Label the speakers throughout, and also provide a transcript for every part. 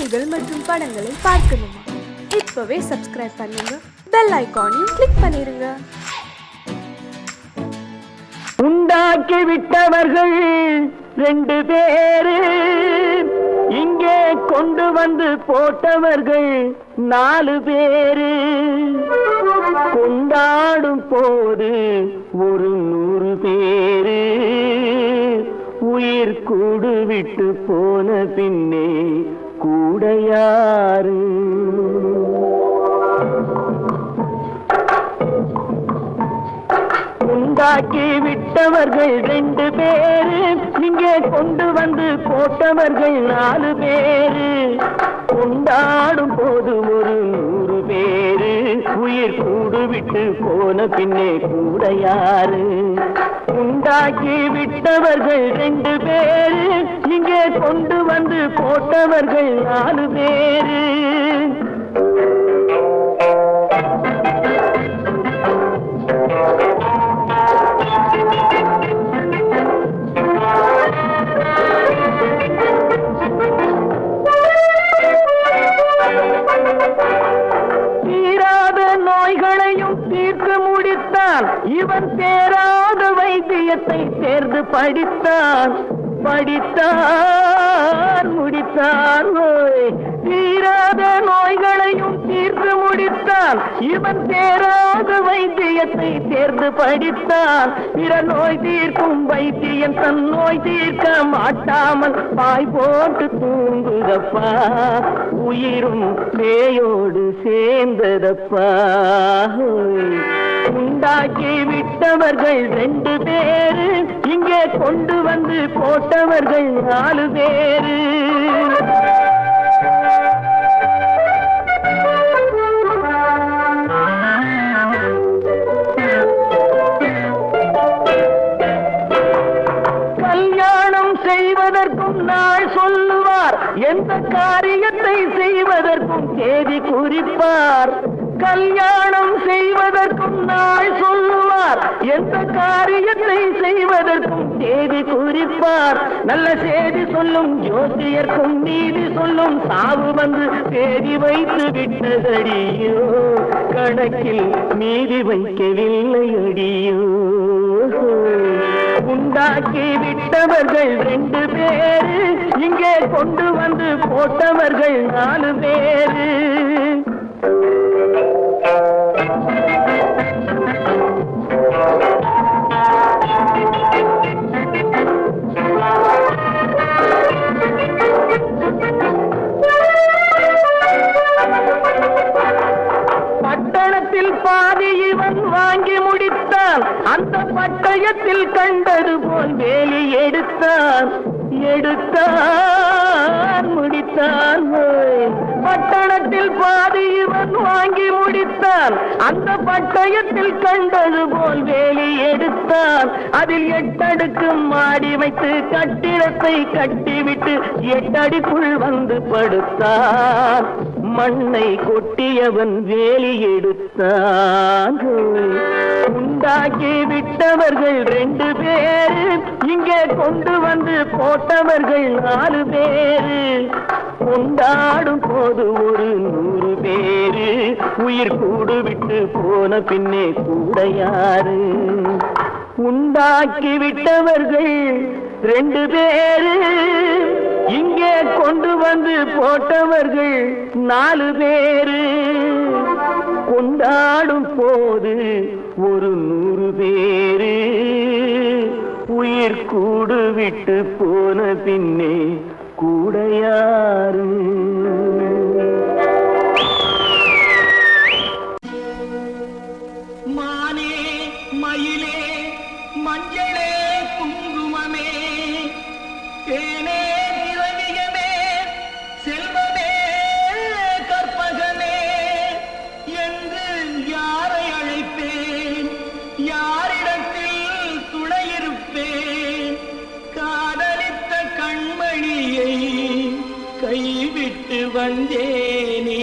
Speaker 1: செய்திகள் மற்றும் படங்களை பார்க்கணுமா? இப்பவே சப்ஸ்கிரைப் பண்ணுங்க, பெல் ஐகானையும் கிளிக் பண்ணிருங்க.
Speaker 2: உண்டாக்கி விட்டவர்கள் 2 பேரு, இங்கே கொண்டு வந்து போட்டவர்கள் 4 பேரு. கொண்டாடும் போது ஒரு 100 பேரு, உயிர் கூடு விட்டு போன பின்னே கூட யாரு? உண்டாக்கி விட்டவர்கள் 2 பேரு, இங்கே கொண்டு வந்து போட்டவர்கள் 4 பேரு. கொண்டாடும் போது ஒரு 100 பேரு, உயிர் கூடு விட்டு போன பின்னே கூட யாரு? உண்டாக்கி விட்டவர்கள் 2 பேரு, இங்கே கொண்டு வந்து போட்டவர்கள் 4 பேரு. இவன் தேராத வைத்தியத்தை தேர்ந்து படித்தான் முடித்தான். தீராத நோய்களையும் தீர்த்து முடித்தான். இவன் தேராத வைத்தியத்தை தேர்ந்து படித்தான். பிற நோய் தீர்க்கும் வைத்தியன் தன் நோய் தீர்க்க மாட்டாமல் பாய் போட்டு தூங்குதப்பா, உயிரும் பேயோடு சேர்ந்ததப்பா. உண்டாக்கி விட்டவர்கள் 2 பேரு, இங்கே கொண்டு வந்து போட்டவர்கள் 4 பேரு. கல்யாணம் செய்வதற்கும் நாள் சொல்லுவார், எந்த காரியத்தை செய்வதற்கும் தேதி குறிப்பார். கல்யாணம் செய்வதற்கும் நாள் சொல்லுவார், எந்த காரியத்தை செய்வதற்கும் தேதி குறிப்பார். நல்ல செய்தி சொல்லும் ஜோசியர்க்கும் நீதி சொல்லும் சாவு வந்து தேதி வைத்து விட்டதடியோ, கணக்கில் மீதி வைக்கவில்லை அடியோ. உண்டாக்கி விட்டவர்கள் 2 பேரு, இங்கே கொண்டு வந்து போட்டவர்கள் 4 பேரு. பட்டணத்தில் பாதி இவன் வாங்கி முடித்தான், அந்த பட்டயத்தில் கண்டது போல் வேலி எடுத்தான் முடித்தான். பட்டணத்தில் பாதி இவன் வாங்கி முடித்தான், அந்த பட்டயத்தில் கண்டது போல் வேலி எடுத்தான். அதில் 8 அடுக்கு மாடி வைத்து கட்டிடத்தை கட்டிவிட்டு 8 அடிக்குள் வந்து படுத்தான். மண்ணை கொட்டியவன் வேலி எடுத்தான். உண்டாக்கி விட்டவர்கள் 2 பேரு, இங்கே கொண்டு வந்து போட்டவர்கள் 4 பேரு. கொண்டாடும் போது ஒரு 100 பேரு, உயிர் கூடு விட்டு போன பின்னே கூட யாரு? உண்டாக்கி விட்டவர்கள் 2 பேரு, இங்கே கொண்டு வந்து போட்டவர்கள் 4 பேரு. கொண்டாடும் போது ஒரு 100 பேரு, உயிர் கூடு விட்டு போன பின்னே கூட யாரு? மானே மயிலே மஞ்சளே குங்குமமே தேனே திரவியமே செல்வமே கற்பகமே என்று யாரை அழைப்பேன்? யாரிடத்தில் துணையிருப்பேன்? காதலித்த கண்மணியை கைவிட்டு வந்தேனே,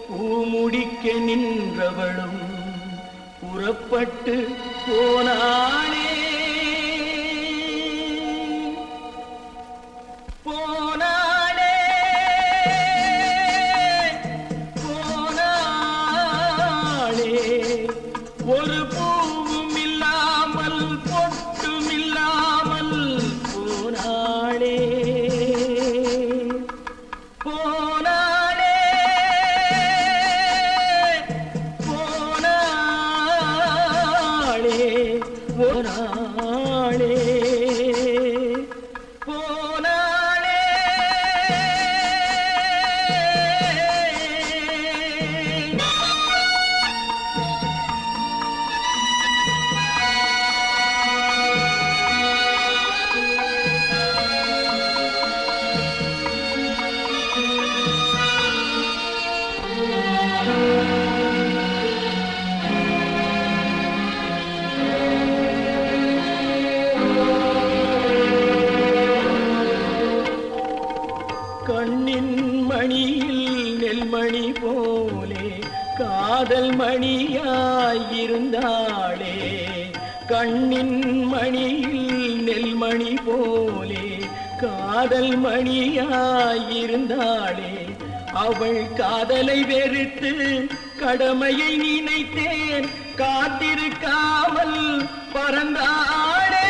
Speaker 2: பூமுடிக்க நின்றவளும் புறப்பட்டு போனானே. போனானே கண்ணின் மணியில் நெல்மணி போலே காதல் மணியாயிருந்தாளே. கண்ணின் மணியில் நெல்மணி போலே காதல் மணியாயிருந்தாளே. அவள் காதலை வெறுத்து கடமையை நினைத்தேன், காத்திருக்காமல் பறந்தாளே.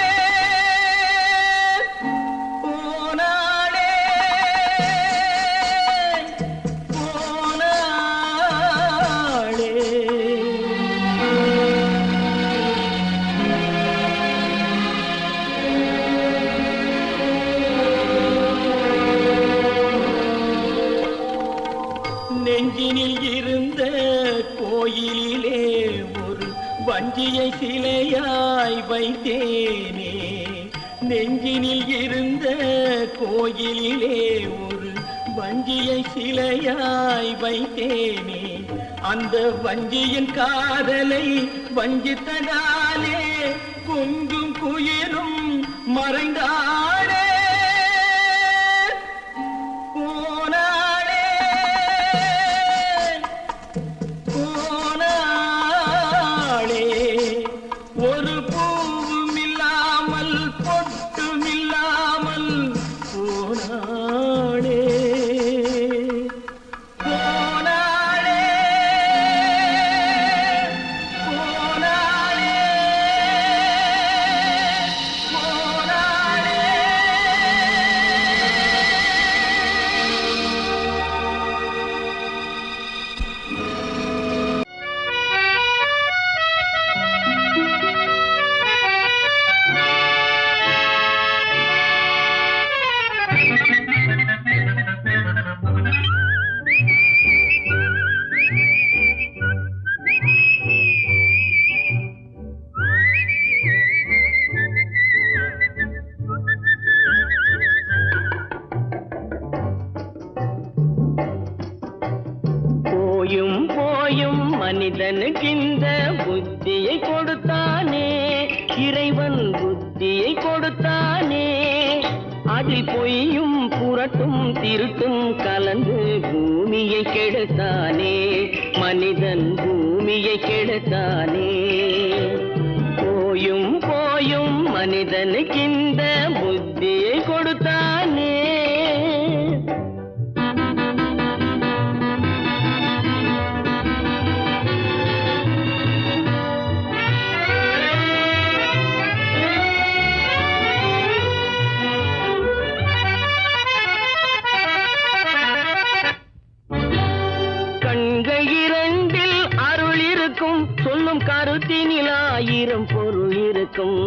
Speaker 2: நெஞ்சினில் இருந்த கோயிலிலே ஒரு வஞ்சியை சிலையாய் வைத்தேனே. நெஞ்சினில் இருந்த கோயிலிலே ஒரு வஞ்சியை சிலையாய் வைத்தேனே. அந்த வஞ்சியின் காதலை வஞ்சித்ததாலே குஞ்சும் குயிலும் மறைந்தாளே. ஒரு பூவும் இல்லாமல் பொட்டும் இல்லாமல் போனாளே. போனாளே போனாளே போனாளே. போயும் போயும் மனிதனுக்கு இந்த புத்தியை கொடுத்தானே, இறைவன் புத்தியை கொடுத்தானே. அதில் பொய்யும் புரட்டும் திருட்டும் கலந்து பூமியை கெடுத்தானே, மனிதன் பூமியை கெடுத்தானே. போயும் போயும் மனிதனுக்கு இந்த புத்தியை கொடுத்தானே. சொல்லும் கருத்தினில் ஆயிரம் பொருள் இருக்கும்.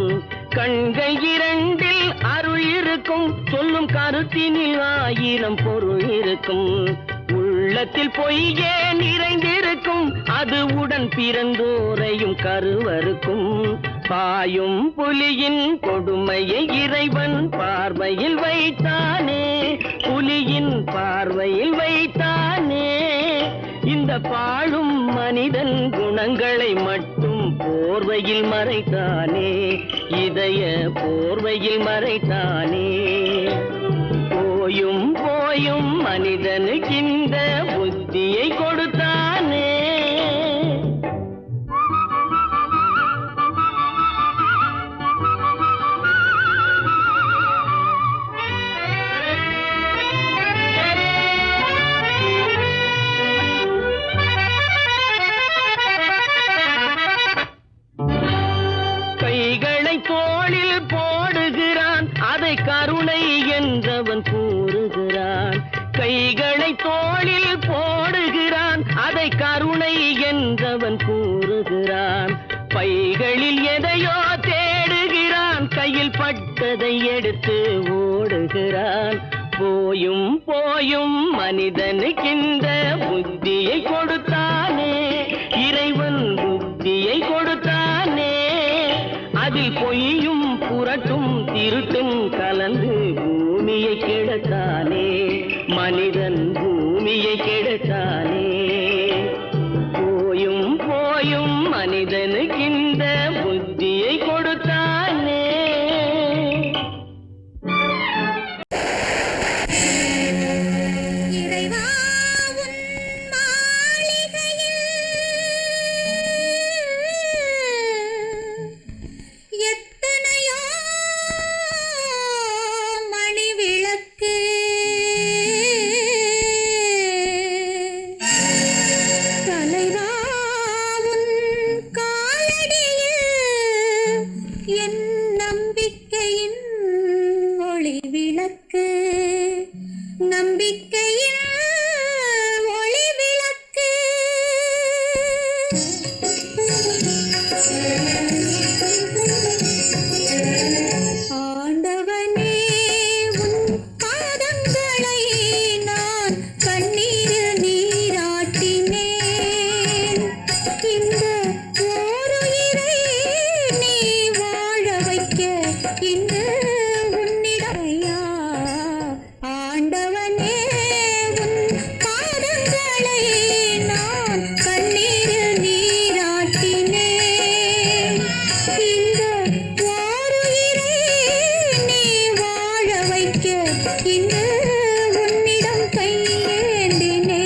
Speaker 2: கண்கள் இரண்டில் அருள் இருக்கும், சொல்லும் கருத்தினில் ஆயிரம் பொருள் இருக்கும். உள்ளத்தில் பொய்யே நிறைந்திருக்கும், அது உடன் பிறந்தோரையும் கருவருக்கும். பாயும் புலியின் கொடுமையை இறைவன் பார்வையில் வைத்தானே, புலியின் பார்வையில் வைத்தானே. இந்த பாழும் மனிதன் குணங்களை மட்டும் போர்வையில் மறைத்தானே, இதய போர்வையில் மறைத்தானே. போயும் போயும் மனிதனுக்கு இந்த புத்தியை கொடுத்தானே. கைகளை தோளில் போடுகிறான், அதை கருணை என்றவன் கூறுகிறான். கைகளை தோளில் போடுகிறான், அதை கருணை என்றவன் கூறுகிறான். பைகளில் எதையோ தேடுகிறான், கையில் பட்டதை எடுத்து ஓடுகிறான். போயும் போயும் மனிதனுக்கு இந்த புத்தியை கொடுத்தானே, இறைவன் புத்தியை கொடுத்தானே. அதில் பொய்யும் புரட்டும் திருட்டும் கலந்து பூமியை கெடுத்தானே, மனிதன் பூமியை கெடுத்தானே. போயும் போயும் மனிதனுக்கு இந்த புத்தியை கொடுத்தானே.
Speaker 3: நம்பிக்கையின் ஒளி விளக்கு ஆண்டவனே உன் பாதங்களை நான் கண்ணீரில் நீராட்டினேன் இந்த ஓருயிரை நீ வாழ வைக்க இன்று உன்னிடையா ஆண்டவனே உன் பாதங்களை நான் கண்ணீரில் நீராட்டினேன் இந்த ஓருயிரை நீ வாழ வைக்க இன்று உன்னிடம் கையேந்தினேன்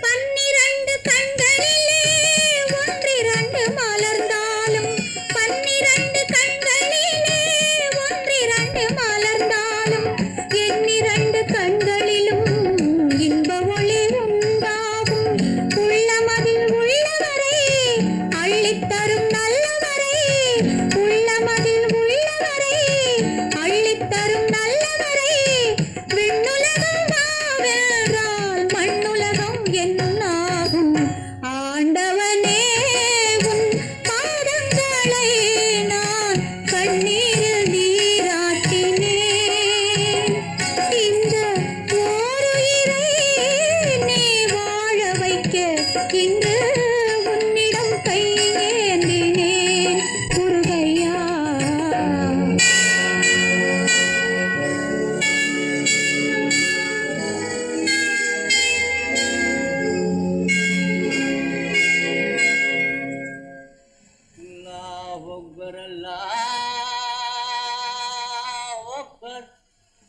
Speaker 3: பன்னிரண்டு கண்களிலே ஒன்றிரண்டு மலர்ந்தாலும் பன்னிரண்டு கண்களிலே ஒன்றிரண்டு மலர்ந்தாலும் எண்ணிரண்டு கண்களிலும் இன்ப ஒளி உண்டாகும் உள்ளமதில் உள்ளவரை அள்ளித்தரும் நல்லவரை உள்ளமதில் உள்ளவரை அள்ளித்தரும் நல்லவரை விண்ணுலகம் மாவென்றால் மண்ணுலகம் என்னாகும் ஆண்டவனே உன் பாதங்களை நான் கண்ணீரில் நீராட்டினேன் இந்த ஓருயிரை நீ வாழ வைக்க இன்று உன்னிடம் கையேந்தினேன் முருகையா
Speaker 2: அல்லாஹ் அக்பர்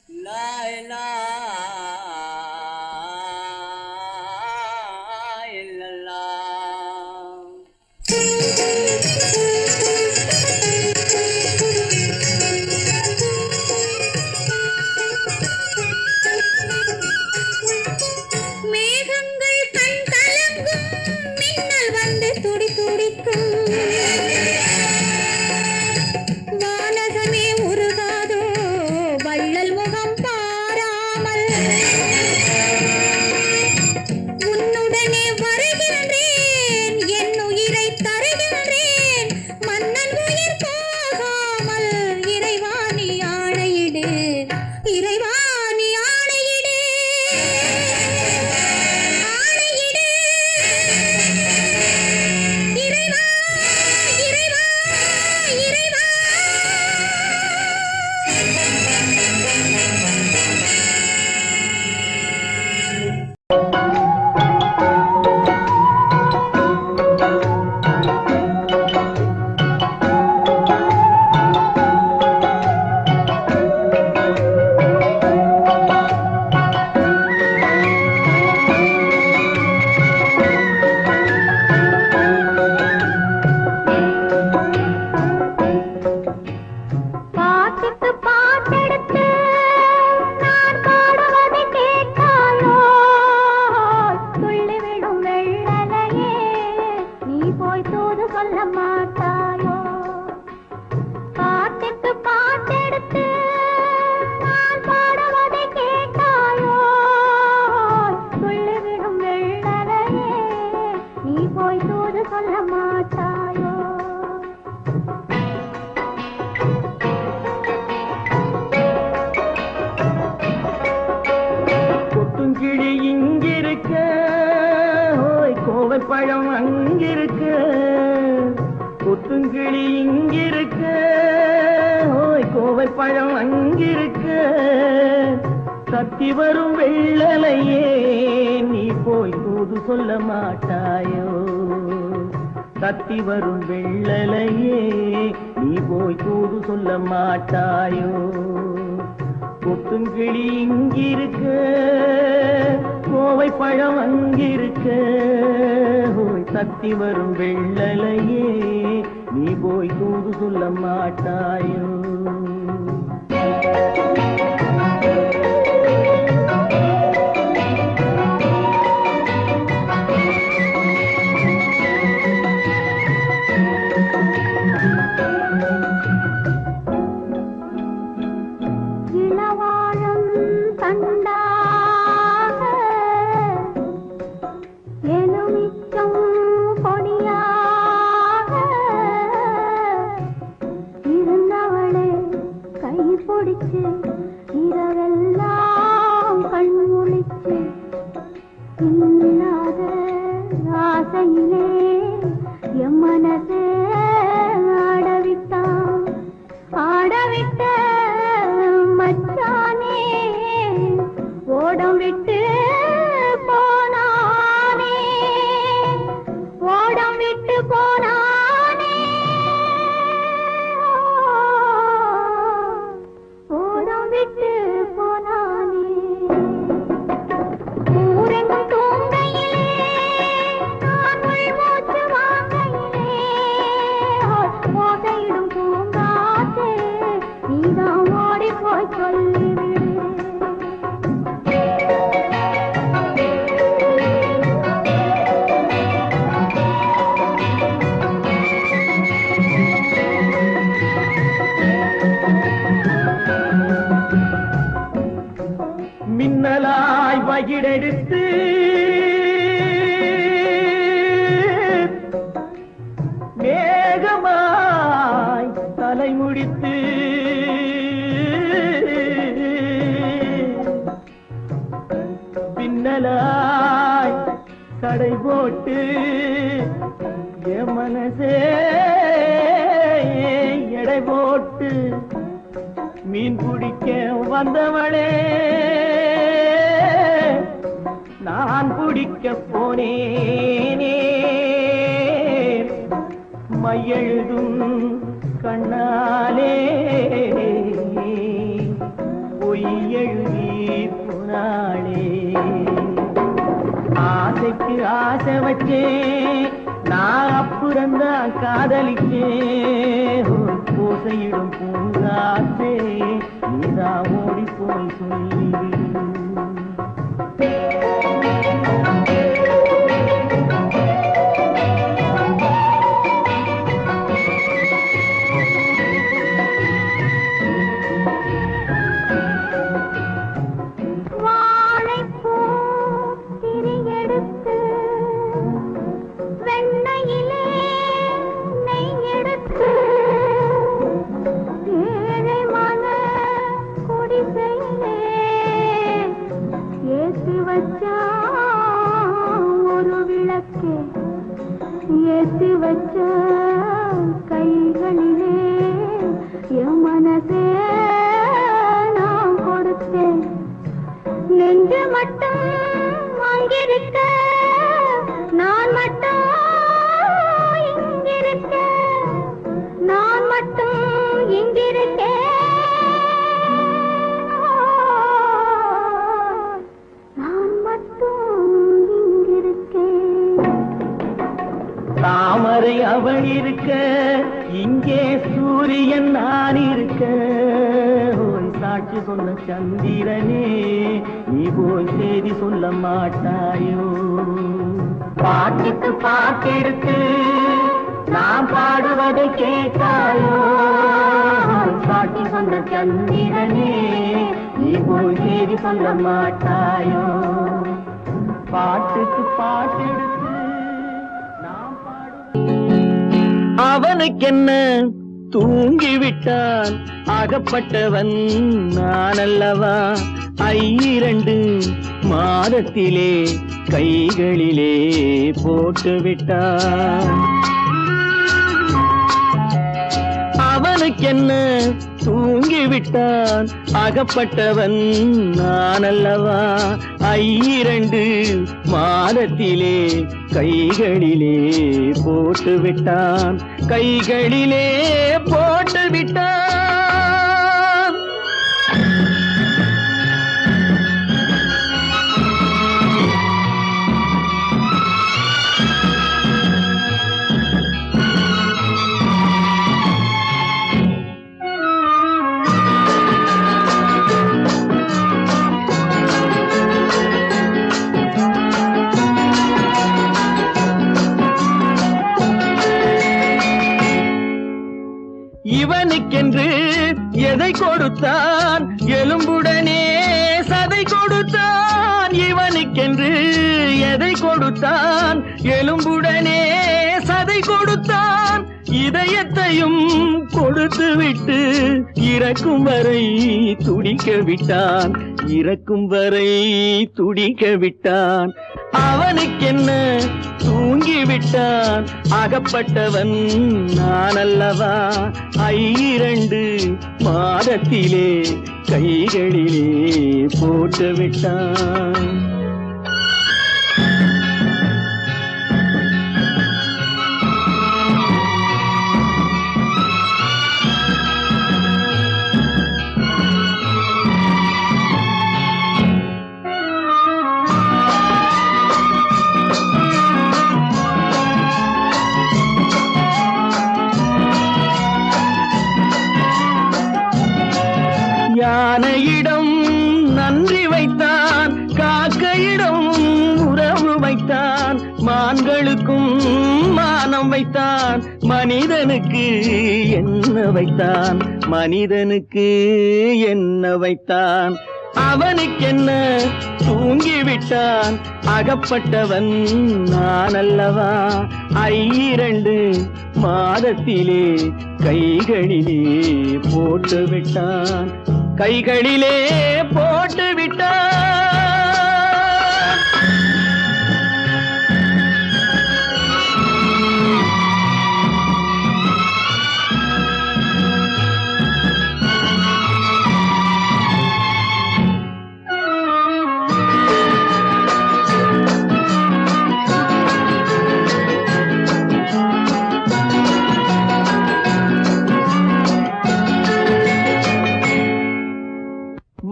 Speaker 2: லா இலாஹா இல்லல்லாஹ்
Speaker 3: மேகங்கள் கண் கலங்கும் மின்னல் வந்து துடி துடிக்கும் வானகமே உருகாதோ வள்ளல் முகம் பாராமல் உன்னுடனே வருகின்றேன் என் உயிரை தருகின்றேன் மன்னன் உயிர் போகாமல் இறைவா நீ ஆணையிடு இறைவா நீ ஆணையிடு ஆணையிடு இறைவா இறைவா இறைவா பாட்டுக்கு பாட்டெடுத்து நான் பாடுவதை கேட்காயோ துள்ளி விடும் வெள்ளலையே நீ போய் தூது சொல்ல மாட்டாயோ பாட்டுக்கு பாட்டெடுத்து நான் பாடுவதை கேட்காயோ துள்ளி விடும் வெள்ளலையே நீ போய் தூது சொல்ல மாட்டாயோ
Speaker 2: கொத்துங்கிளி இங்கிருக்க ஓய் கோவை பழம் அங்கிருக்க கொத்துங்கிளி இங்கிருக்க ஓய் கோவை பழம் அங்கிருக்க தத்தி வரும் வெள்ளலையே நீ போய் தூது சொல்ல மாட்டாயோ தத்தி வரும் வெள்ளலையே நீ போய் தூது சொல்ல மாட்டாயோ கொத்துங்கிளி இங்கிருக்க கோவை பழம் அங்கிருக்க ஓய் தத்தி வரும் வெள்ளலையே நீ போய் தூது சொல்ல மாட்டாயோ
Speaker 3: இரவெல்லாம் கண்முழிச்சு இல்லாத ஆசையிலே என் மனசே ஆடவிட்ட மச்சானே ஓடம் விட்டு போனானே ஓடம் விட்டு போனானே ஓடம் விட்டு போனானே ஊரெங்கும் தூங்கையிலே நான் மூச்சு வாங்கையிலே ஓசையிடும் பூங்காற்றே நீதான் ஓடி போய் சொல்லிவிடு
Speaker 2: மின்னலாய் வகிடெடுத்து மேகமாய் தலைமுடித்து பின்னலாய் கடை போட்டு என் மனசே எடை போட்டு மீன் பிடிக்க வந்தவளே நான் பிடிக்க போனேனே மையெழுதும் கண்ணாலே பொய் எழுதி போனாளே ஆசைக்கு ஆசை வச்சேன் நான் அப்புறந்தான் காதலிச்சேன் பூசையிடும் பூங்காற்றே நீதான் ஓடி போய் சொல்லிவிடு ஒரு விளக்கு ஏற்றி வச்ச கைகளிலே என் மனசே நான் கொடுத்தேன் நெஞ்சு மட்டும் அங்கிருக்க நான் மட்டும் இங்கிருக்க நான் மட்டும் இங்கிருக்கேன் தாமரை அவள் இருக்க இங்கே சூரியன் நான் இருக்க ஓய் சாட்சி சொன்ன சந்திரனே நீ போய் செய்தி சொல்ல மாட்டாயோ பாட்டுக்கு பாட்டெடுத்து நான் பாடுவதை கேட்டாயோ சாட்சி சொன்ன சந்திரனே நீ போய் செய்தி சொல்ல மாட்டாயோ பாட்டுக்கு பாட்டெடுத்து அவனுக்கென்ன தூங்கிவிட்டான் அகப்பட்டவன் நான் அல்லவா 2 மாதத்திலே கைகளிலே போட்டுவிட்டான் அவனுக்கென்ன தூங்கிவிட்டான் அகப்பட்டவன் நான் அல்லவா 2 மாதத்திலே கைகளிலே போட்டுவிட்டான் கைகளிலே போட்டுவிட்டான் எதை கொடுத்தான் எலும்புடனே சதை கொடுத்தான் இவனுக்கென்று எதை கொடுத்தான் எலும்புடனே சதை கொடுத்தான் இதயத்தையும் கொடுத்து விட்டு இறக்கும் வரை துடிக்க விட்டான் இறக்கும் வரை துடிக்க விட்டான் அவனுக்கென்ன தூங்கி விட்டான் அகப்பட்டவன் நான் அல்லவா 2 மாதத்திலே கைகளிலே போட்டு விட்டான் யானையிடம் நன்றி வைத்தான் காக்கையிடம் உறவு வைத்தான் மான்களுக்கும் மானம் வைத்தான் மனிதனுக்கு என்ன வைத்தான் மனிதனுக்கு என்ன வைத்தான் அவனுக்கென்ன தூங்கி விட்டான் அகப்பட்டவன் நான் அல்லவா 2 மாதத்திலே கைகளிலே போட்டு விட்டான் கைகளிலே போட்டு விட்டான்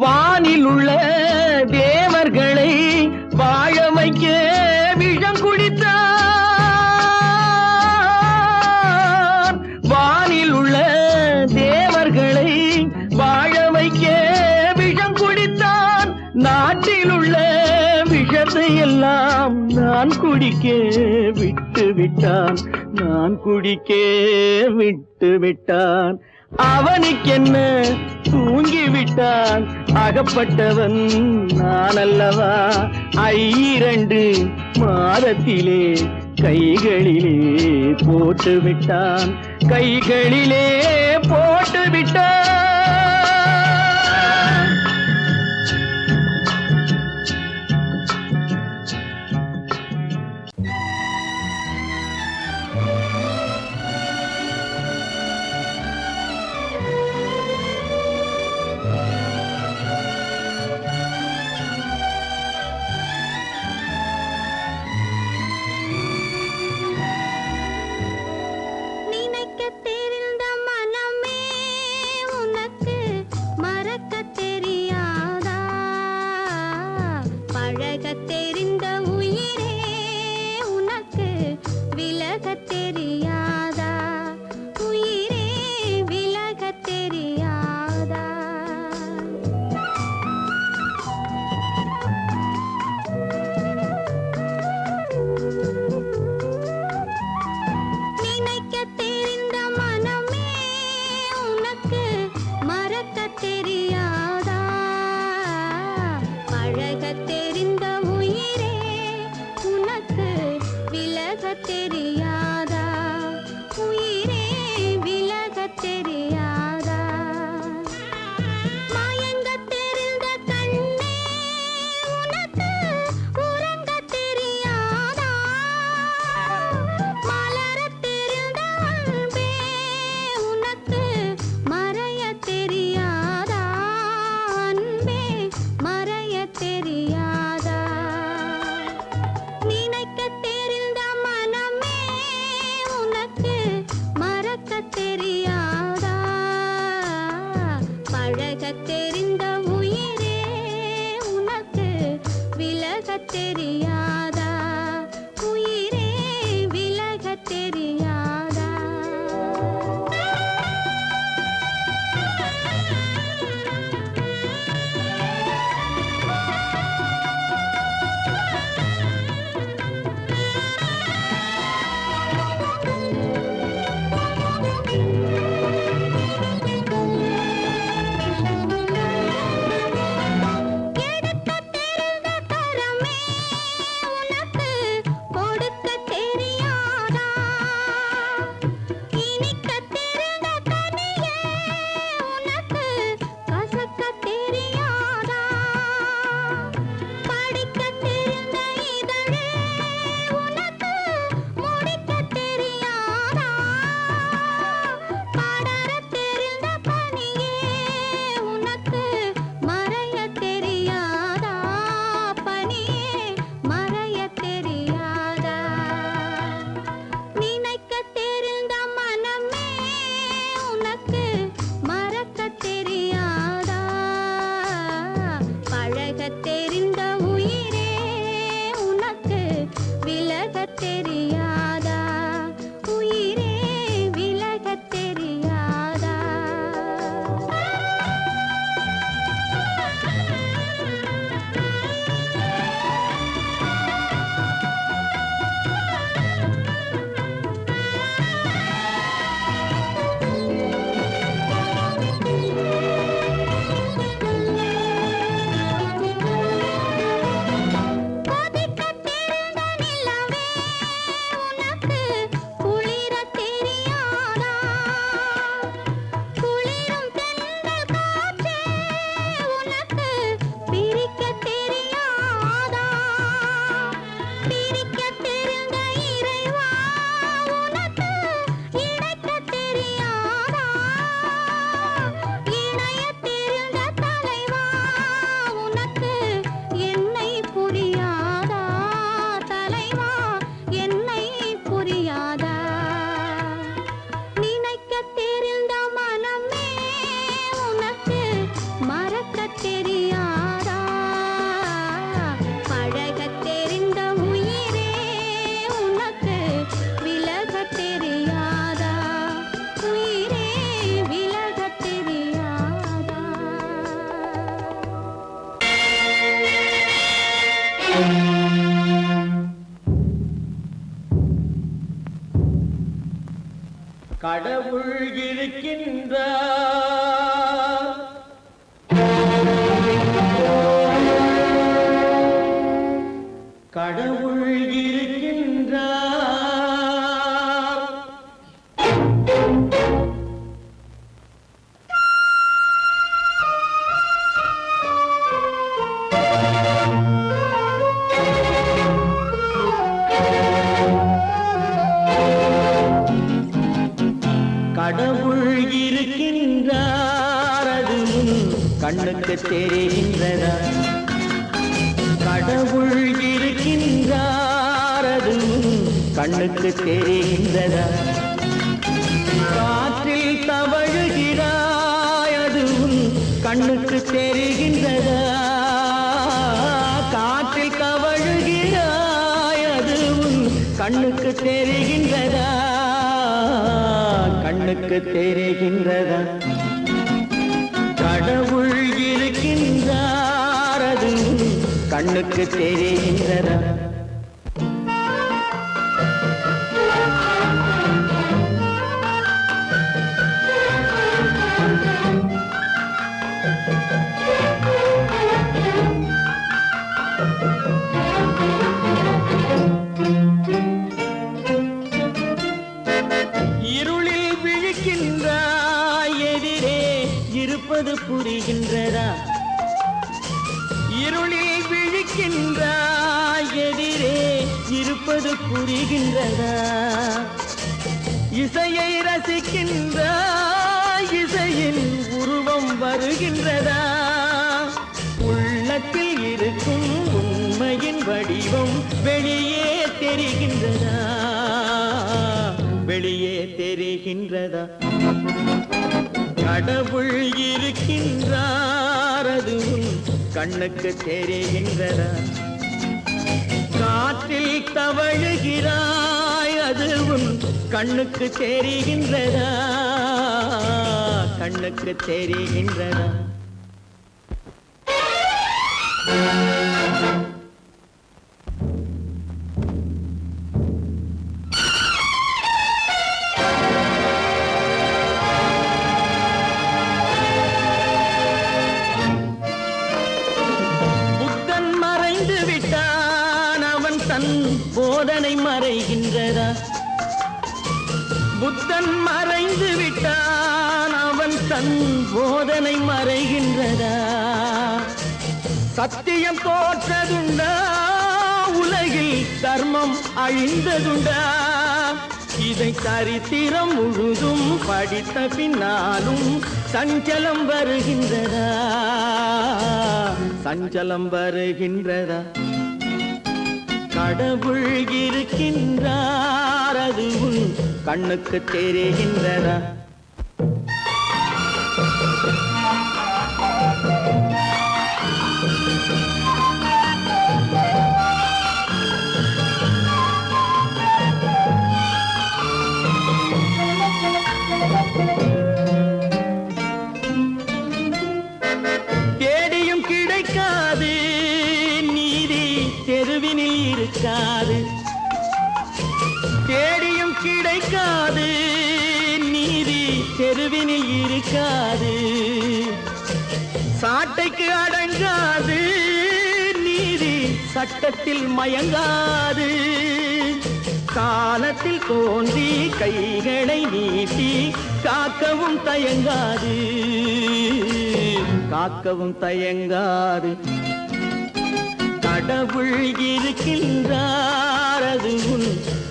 Speaker 2: வானில் உள்ள தேவர்களை வாழ வைக்க விஷம் குடித்தான் வானில் உள்ள தேவர்களை வாழ வைக்க விஷம் குடித்தான் நாட்டில் உள்ள விஷத்தை எல்லாம் நான் குடிக்க விட்டு விட்டான் நான் குடிக்க விட்டு விட்டான் அவனுக்கென்ன தூங்கி விட்டான் அகப்பட்டவன் நான் அல்லவா 2 மாதத்திலே கைகளிலே போட்டு விட்டான் கைகளிலே போட்டு விட்டான் கடவுள் இருக்கின்றார், கடவுள் இருக்கின்றார். கடவுள் இருக்கின்றார், அது கண்ணுக்கு தெரிகின்றதா? கடவுள் இருக்கின்றார், அது கண்ணுக்கு தெரிகின்றதா? காற்றில் தவழுகிறாய், அது கண்ணுக்கு தெரிகின்றதா? காற்றில் தவழுகிறாய், அது கண்ணுக்கு தெரிகின்றதா? கண்ணுக்கு தெரிகின்றதா? கடவுள் இருக்கின்றார், அது கண்ணுக்கு தெரிகின்றதா? இருளில் விழிக்கின்றாய், எதிரே இருப்பது புரிகின்றதா? இருளில் விழிக்கின்றாய், எதிரே இருப்பது புரிகின்றதா? இசையை ரசிக்கின்றாய், இசையின் உருவம் வருகின்றதா? உள்ளத்தில் இருக்கும் உண்மையின் வடிவம் வெளியே தெரிகின்றதா? வெளியே தெரிகின்றதா? கடவுள் இருக்கின்றார், அது கண்ணுக்கு தெரிகின்றதா? காற்றில் தவழுகிறாய், அது கண்ணுக்கு தெரிகின்றதா? கண்ணுக்கு தெரிகின்றதா? போதனை மறைகின்றதா? புத்தன் மறைந்து விட்டான், அவன் தன் போதனை மறைகின்றதா? சத்தியம் தோற்றதுண்டா? உலகில் தர்மம் அழிந்ததுண்டா? இதை சரித்திரம் முழுதும் படித்த பின்னாலும் சஞ்சலம் வருகின்றதா? சஞ்சலம் வருகின்றதா? கடவுள் இருக்கின்றார், அது கண்ணுக்கு தெரிகின்றதா? தேடியும் கிடைக்காது நீதி, தெருவினில் இருக்காது. தேடியும் கிடைக்காது நீதி, தெருவினில் இருக்காது. சாட்டைக்கு அடங்காது நீதி, சட்டத்தில் மயங்காது. காலத்தில் தோன்றி கைகளை நீட்டி காக்கவும் தயங்காது, காக்கவும் தயங்காது. கடவுள் இருக்கின்றார், அது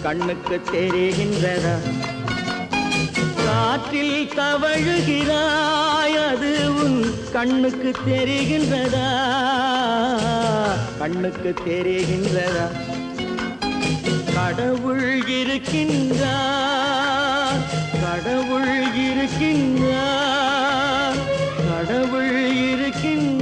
Speaker 2: கண்ணுக்கு தெரிகின்றதா? காற்றில் தவழுகிறாய், அது கண்ணுக்கு தெரிகின்றதா? கண்ணுக்கு தெரிகின்றதா? கடவுள் இருக்கின்றார், கடவுள் இருக்கின்றார், கடவுள் இருக்கின்றார்.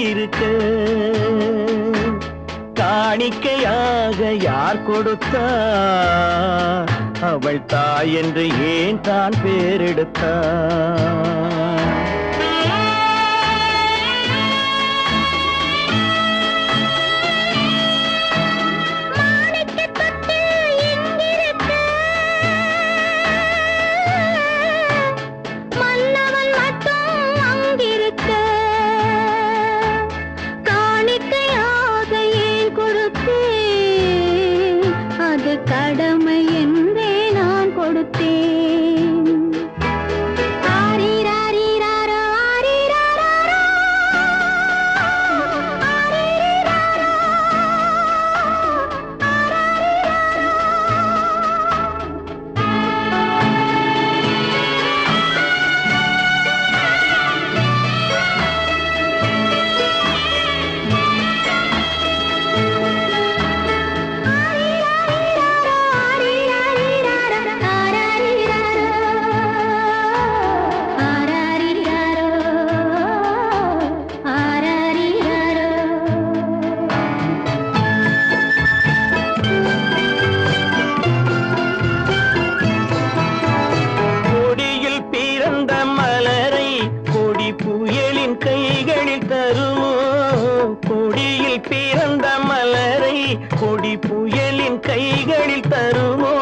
Speaker 2: இங்கிருக்க காணிக்கையாக யார் கொடுத்தா அவள் தாய் என்று ஏன் தான் பேரெடுத்தா
Speaker 3: கடமை என்றே நான் கொடுத்தேன். ஆரிராரிராரோ, ஆரிராராரோ, ஆரிராரோ,
Speaker 2: கொடியில் பிறந்த மலரை கொடி புயலின் கைகளில் தருமோ கொடியில் பிறந்த மலரை கொடி புயலின் கைகளில் தருமோ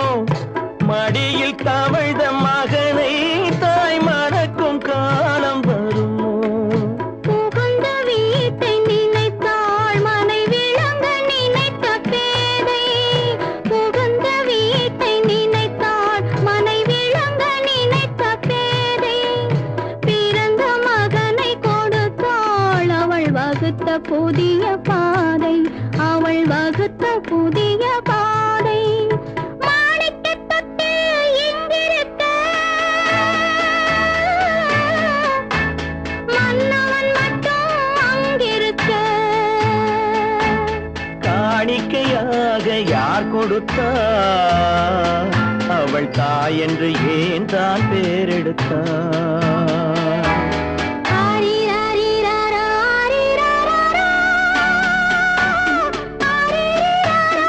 Speaker 2: மடியில் தவழ்ந்த மகனை தாய் மறக்கும் காலம் வருமோ
Speaker 3: புகுந்த வீட்டை நினைத்தாள் மனை விளங்க நினைத்த பேதை. புகுந்த வீட்டை நினைத்தாள் மனை விளங்க நினைத்த பேதை. பிறந்த மகனை கொடுத்தாள் அவள் வகுத்த புதிய பாதை. அவள் வகுத்த புதிய பாதை. மாணிக்கத் தொட்டில் இங்கிருக்க மன்னவன் மட்டும் அங்கிருக்க.
Speaker 2: காணிக்கையாக யார் கொடுத்தா அவள் தாய் என்று ஏன் தான் பேரெடுத்தா
Speaker 3: ஆரிராரிராரோ, ஆரிராராரோ, ஆரிராரோ,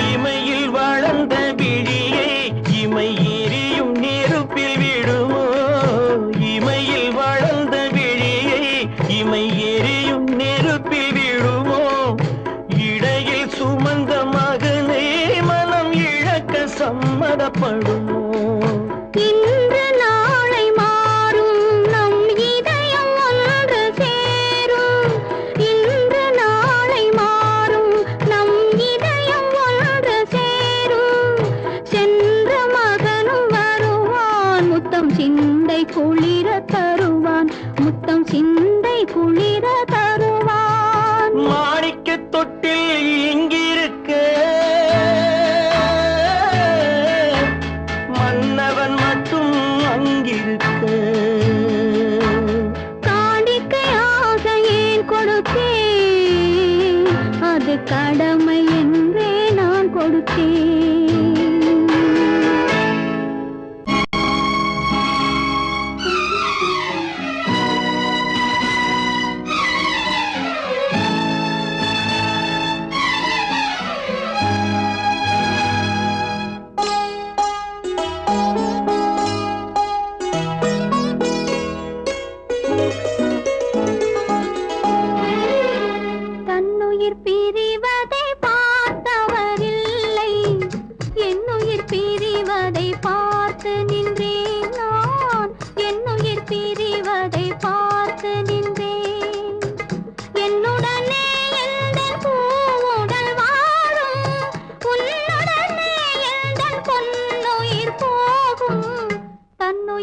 Speaker 2: இமையில் வளர்ந்த விழியை இமை எரியும் நெருப்பில் விடுமோ இமையில் வளர்ந்த விழியை இமை எரியும் நெருப்பில் விடுமோ இடையில் சுமந்த மகனை மனம் இழக்க சம்மதப்படுமோ
Speaker 3: இன்று நாளை மாறும் நம் இதயம் ஒன்று சேரும். இன்று நாளை மாறும் நம் இதயம் ஒன்று சேரும். சென்ற மகனும் வருவான் முத்தம் சிந்தை குளிர தருவான். முத்தம் சிந்தை குளிர தருவான்.
Speaker 2: மாணிக்கத் தொட்டில் இங்கிருக்க மன்னவன் மட்டும் அங்கிருக்க
Speaker 3: காணிக்கையாக ஏன் கொடுத்தேன். அது கடமை என்றே நான் கொடுத்தேன். தன்னுயிர் பிரிவதை பார்த்தவரில்லை. என்னுயிர் பிரிவதை பார்த்து நின்றேன் நான். என்னுயிர் பிரிவதை பார்த்து நின்றேன். என்னுடனே எந்தன் பூவுடல் வாழும். உன்னுடனே எந்தன் பொன்னுயிர் போகும். தன்னுயிர்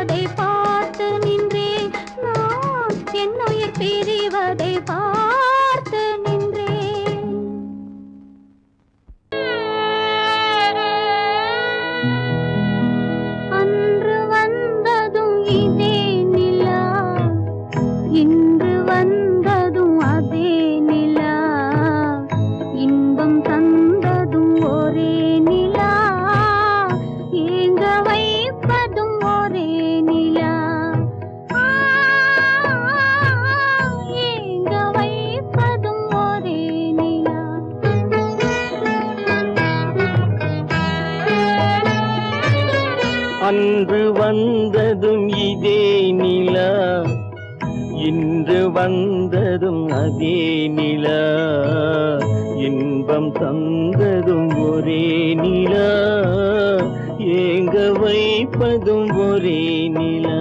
Speaker 3: பிரிவதை பார்த்து நின்றேன் நான் என்னுயிர் பிரிவதை பார்த்து நின்றேன் அன்று வந்ததும் இதே நிலா இன்று வந்ததும் அதே நிலா இன்பம் தந்ததும் ஒரே நிலா ஏங்க வைப்பதும் ஒரே நிலா ஏங்க வைப்பதும் ஒரே நிலா
Speaker 2: அன்று வந்ததும் இதே நிலா இன்று வந்ததும் அதே நிலா இன்பம் தந்ததும் ஒரே நிலா ஏங்க வைப்பதும் ஒரே நிலா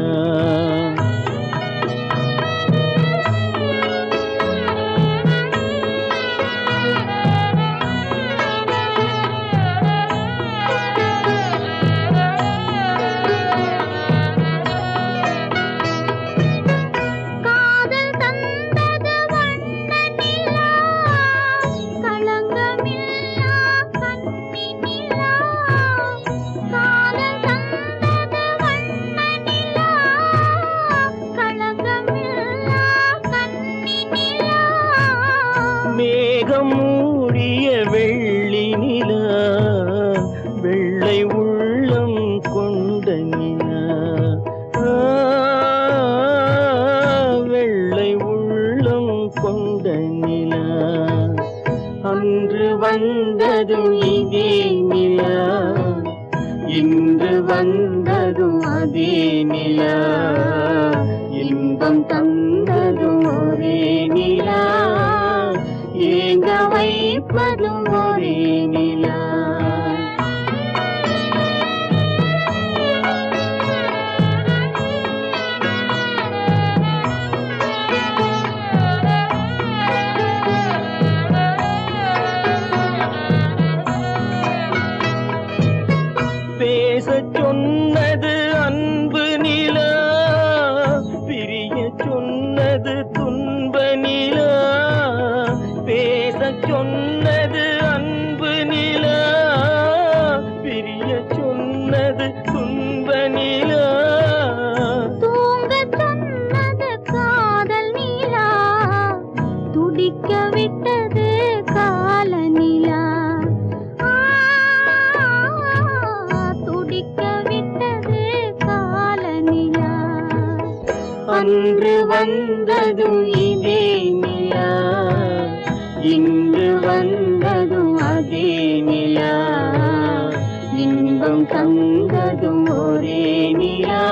Speaker 3: காதல் தந்தது வண்ண நிலா களங்கமில்லா கண்ணி நிலா காதல் தந்தது வண்ண நிலா களங்கமில்லா கண்ணி நிலா
Speaker 2: மேகம் மூடிய வெள்ளி நிலா வெள்ளை உள்ளம் கொண்ட நிலா வெள்ளை உள்ளம் கொண்ட நிலா அன்று வந்ததும் இதே நிலா இன்று வந்ததும் அதே நிலா இன்பம் தந்ததும் ஒரே நிலா ஏங்க வைப்பதும் ஒரே நிலா பேசச் சொன்னது அன்பு நிலா பிரிய சொன்னது துன்ப நிலா பேசச் சொன்னது அன்பு நிலா பிரிய சொன்னது துன்ப நிலா
Speaker 3: தூங்கச் சொன்னது காதல் நிலா துடிக்க விட்டது கால நிலா துடிக்க விட்டது கால நிலா
Speaker 2: அன்று வந்ததும் இதே நிலா இன்று வந்ததும் அதே நிலா இன்பம் தந்ததும் ஒரே நிலா